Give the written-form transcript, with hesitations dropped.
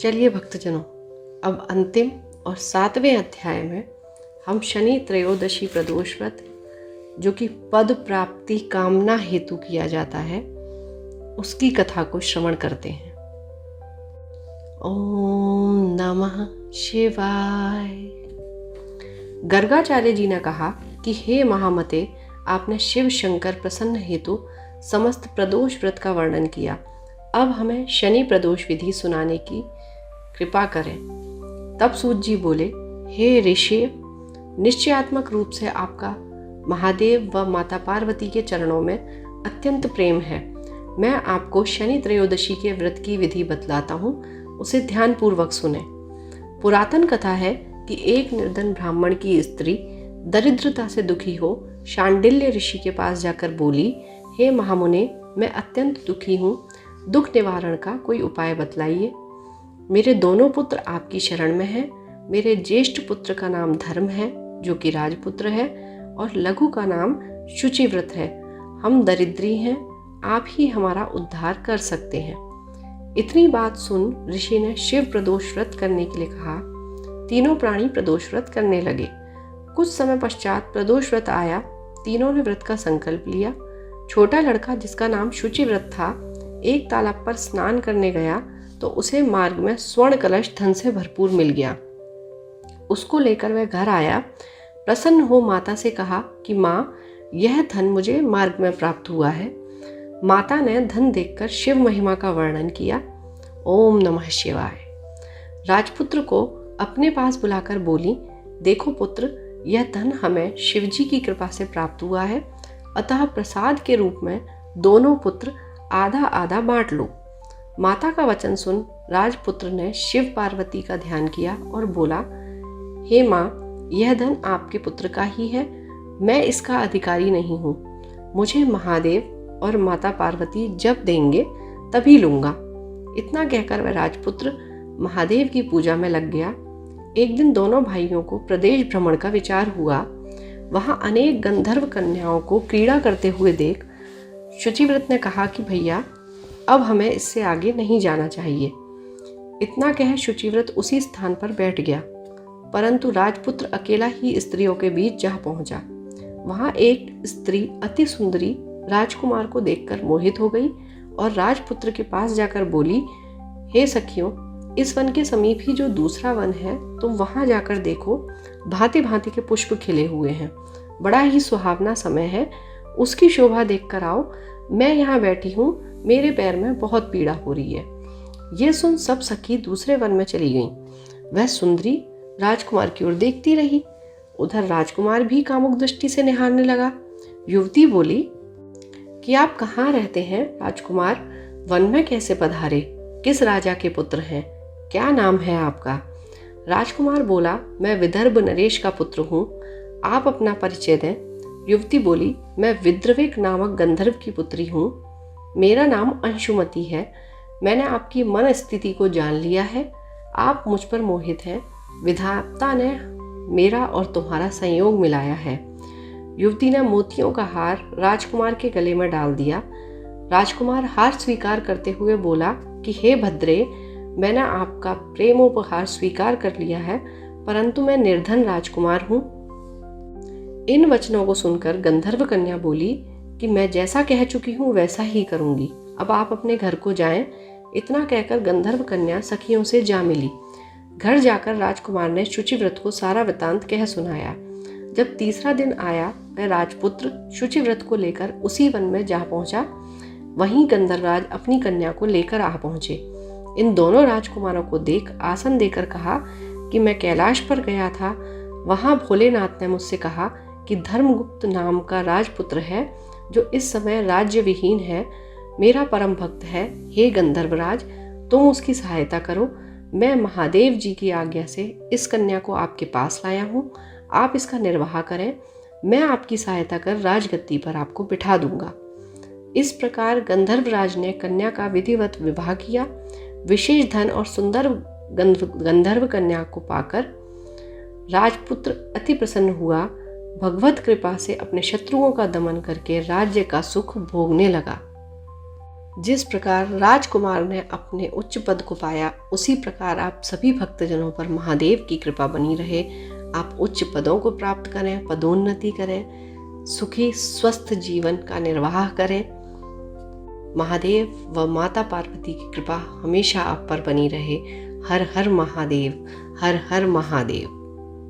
चलिए भक्तजनों, अब अंतिम और 7वें अध्याय में हम शनि त्रयोदशी प्रदोष व्रत, जो कि पद प्राप्ति कामना हेतु किया जाता है, उसकी कथा को श्रवण करते हैं। ओम नमः शिवाय। गर्गाचार्य जी ने कहा कि हे महामते, आपने शिव शंकर प्रसन्न हेतु समस्त प्रदोष व्रत का वर्णन किया। अब हमें शनि प्रदोष विधि सुनाने की कृपा करें। तब सूत जी बोले, हे ऋषि, निश्चयात्मक रूप से आपका महादेव व माता पार्वती के चरणों में अत्यंत प्रेम है। मैं आपको शनि त्रयोदशी के व्रत की विधि बतलाता हूँ, उसे ध्यान पूर्वक सुने। पुरातन कथा है कि एक निर्धन ब्राह्मण की स्त्री दरिद्रता से दुखी हो शांडिल्य ऋषि के पास जाकर बोली, हे महामुने, मैं अत्यंत दुखी हूँ, दुख निवारण का कोई उपाय बतलाइए। मेरे दोनों पुत्र आपकी शरण में हैं। मेरे ज्येष्ठ पुत्र का नाम धर्म है, जो कि राजपुत्र है, और लघु का नाम शुचिव्रत है। हम दरिद्री हैं, आप ही हमारा उद्धार कर सकते हैं। इतनी बात सुन ऋषि ने शिव प्रदोष व्रत करने के लिए कहा। तीनों प्राणी प्रदोष व्रत करने लगे। कुछ समय पश्चात प्रदोष व्रत आया। तीनों ने व्रत का संकल्प लिया। छोटा लड़का, जिसका नाम शुचिव्रत था, एक तालाब पर स्नान करने गया तो उसे मार्ग में स्वर्ण कलश धन से भरपूर मिल गया। उसको लेकर वह घर आया। प्रसन्न हो माता से कहा कि माँ, यह धन मुझे मार्ग में प्राप्त हुआ है। माता ने धन देखकर शिव महिमा का वर्णन किया। ओम नमः शिवाय। राजपुत्र को अपने पास बुलाकर बोली, देखो पुत्र, यह धन हमें शिवजी की कृपा से प्राप्त हुआ है, अतः प्रसाद के रूप में दोनों पुत्र आधा आधा बांट लो। माता का वचन सुन राजपुत्र ने शिव पार्वती का ध्यान किया और बोला, हे माँ, यह धन आपके पुत्र का ही है, मैं इसका अधिकारी नहीं हूँ। मुझे महादेव और माता पार्वती जब देंगे तभी लूँगा। इतना कहकर वह राजपुत्र महादेव की पूजा में लग गया। एक दिन दोनों भाइयों को प्रदेश भ्रमण का विचार हुआ। वहाँ अनेक गंधर्व कन्याओं को क्रीड़ा करते हुए देख शुचिव्रत ने कहा कि भैया, अब हमें इससे आगे नहीं जाना चाहिए। इतना कह शुचिव्रत उसी स्थान पर बैठ गया, परंतु राजपुत्र अकेला ही स्त्रियों के बीच जा पहुंचा। वहां एक स्त्री अति सुंदरी राजकुमार को देखकर मोहित हो गई और राजपुत्र के पास जाकर बोली, हे सखियों, इस वन के समीप ही जो दूसरा वन है, तुम वहां जाकर देखो, भांति भांति के पुष्प खिले हुए हैं, बड़ा ही सुहावना समय है, उसकी शोभा देखकर आओ। मैं यहाँ बैठी हूँ, मेरे पैर में बहुत पीड़ा हो रही है। ये सुन सब सखी दूसरे वन में चली गईं। वह सुंदरी राजकुमार की ओर देखती रही। उधर राजकुमार भी कामुक दृष्टि से निहारने लगा। युवती बोली कि आप कहाँ रहते हैं राजकुमार, वन में कैसे पधारे, किस राजा के पुत्र हैं, क्या नाम है आपका? राजकुमार बोला, मैं विदर्भ नरेश का पुत्र हूँ, आप अपना परिचय दें। युवती बोली, मैं विद्रवेक नामक गंधर्व की पुत्री हूँ, मेरा नाम अंशुमती है। मैंने आपकी मन स्थिति को जान लिया है, आप मुझ पर मोहित हैं। विधाता ने मेरा और तुम्हारा संयोग मिलाया है। युवती ने मोतियों का हार राजकुमार के गले में डाल दिया। राजकुमार हार स्वीकार करते हुए बोला कि हे भद्रे, मैंने आपका प्रेमोपहार स्वीकार कर लिया है, परंतु मैं निर्धन राजकुमार हूँ। इन वचनों को सुनकर गंधर्व कन्या बोली कि मैं जैसा कह चुकी हूँ वैसा ही करूँगी, अब आप अपने घर को जाएं। इतना कहकर गंधर्व कन्या सखियों से जा मिली। घर जाकर राजकुमार ने शुचिव्रत को सारा वृतांत कह सुनाया। जब तीसरा दिन आया, वह राजपुत्र शुचिव्रत को लेकर उसी वन में जा पहुंचा। वहीं गंधर्वराज अपनी कन्या को लेकर आ पहुंचे। इन दोनों राजकुमारों को देख आसन देकर कहा कि मैं कैलाश पर गया था, वहां भोलेनाथ ने मुझसे कहा कि धर्मगुप्त नाम का राजपुत्र है, जो इस समय राज्य विहीन है, मेरा परम भक्त है। हे गंधर्वराज, तुम उसकी सहायता करो। मैं महादेव जी की आज्ञा से इस कन्या को आपके पास लाया हूँ, आप इसका निर्वाह करें, मैं आपकी सहायता कर राजगद्दी पर आपको बिठा दूंगा। इस प्रकार गंधर्वराज ने कन्या का विधिवत विवाह किया। विशेष धन और सुंदर गंधर्व कन्या को पाकर राजपुत्र अति प्रसन्न हुआ। भगवत कृपा से अपने शत्रुओं का दमन करके राज्य का सुख भोगने लगा। जिस प्रकार राजकुमार ने अपने उच्च पद को पाया, उसी प्रकार आप सभी भक्तजनों पर महादेव की कृपा बनी रहे। आप उच्च पदों को प्राप्त करें, पदोन्नति करें, सुखी स्वस्थ जीवन का निर्वाह करें। महादेव व माता पार्वती की कृपा हमेशा आप पर बनी रहे। हर हर महादेव, हर हर महादेव।